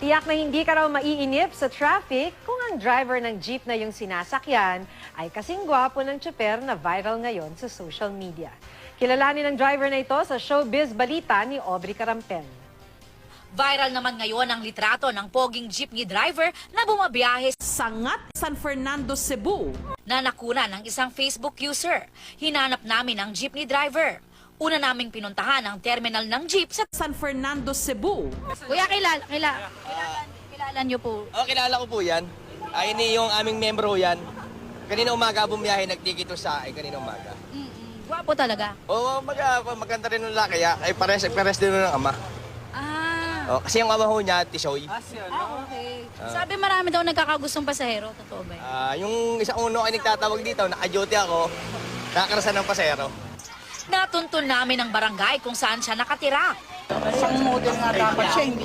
Tiyak na hindi ka raw maiinip sa traffic kung ang driver ng jeep na yung sinasakyan ay kasing gwapo ng tsuper na viral ngayon sa social media. Kilalanin ang driver na ito sa Showbiz Balita ni Aubrey Carampel. Viral naman ngayon ang litrato ng poging jeepney driver na bumabiyahe sa Ngat, San Fernando, Cebu. na nakuna ng isang Facebook user. Hinanap namin ang jeepney driver. Una naming pinuntahan ang terminal ng jeep sa San Fernando, Cebu. Kuya, kilala niyo po. Oh, kilala ko po yan. Ini yung aming membro yan. Kanina umaga bumiyahe, nagtikito sa akin kanina umaga. Gwapo talaga. Oo, maganda rin ng laki. Ay, pares din ng ama. Ah, Kasi yung ama ho niya, Tisoy. okay. Sabi marami daw nagkakagustong pasahero. Totoo ba yun? Yung isang uno ay nagtatawag dito, naka-duty ako, nakakarasan ng pasero. Natuntun namin ang barangay kung saan siya nakatira. Isang model nga dapat siya, hindi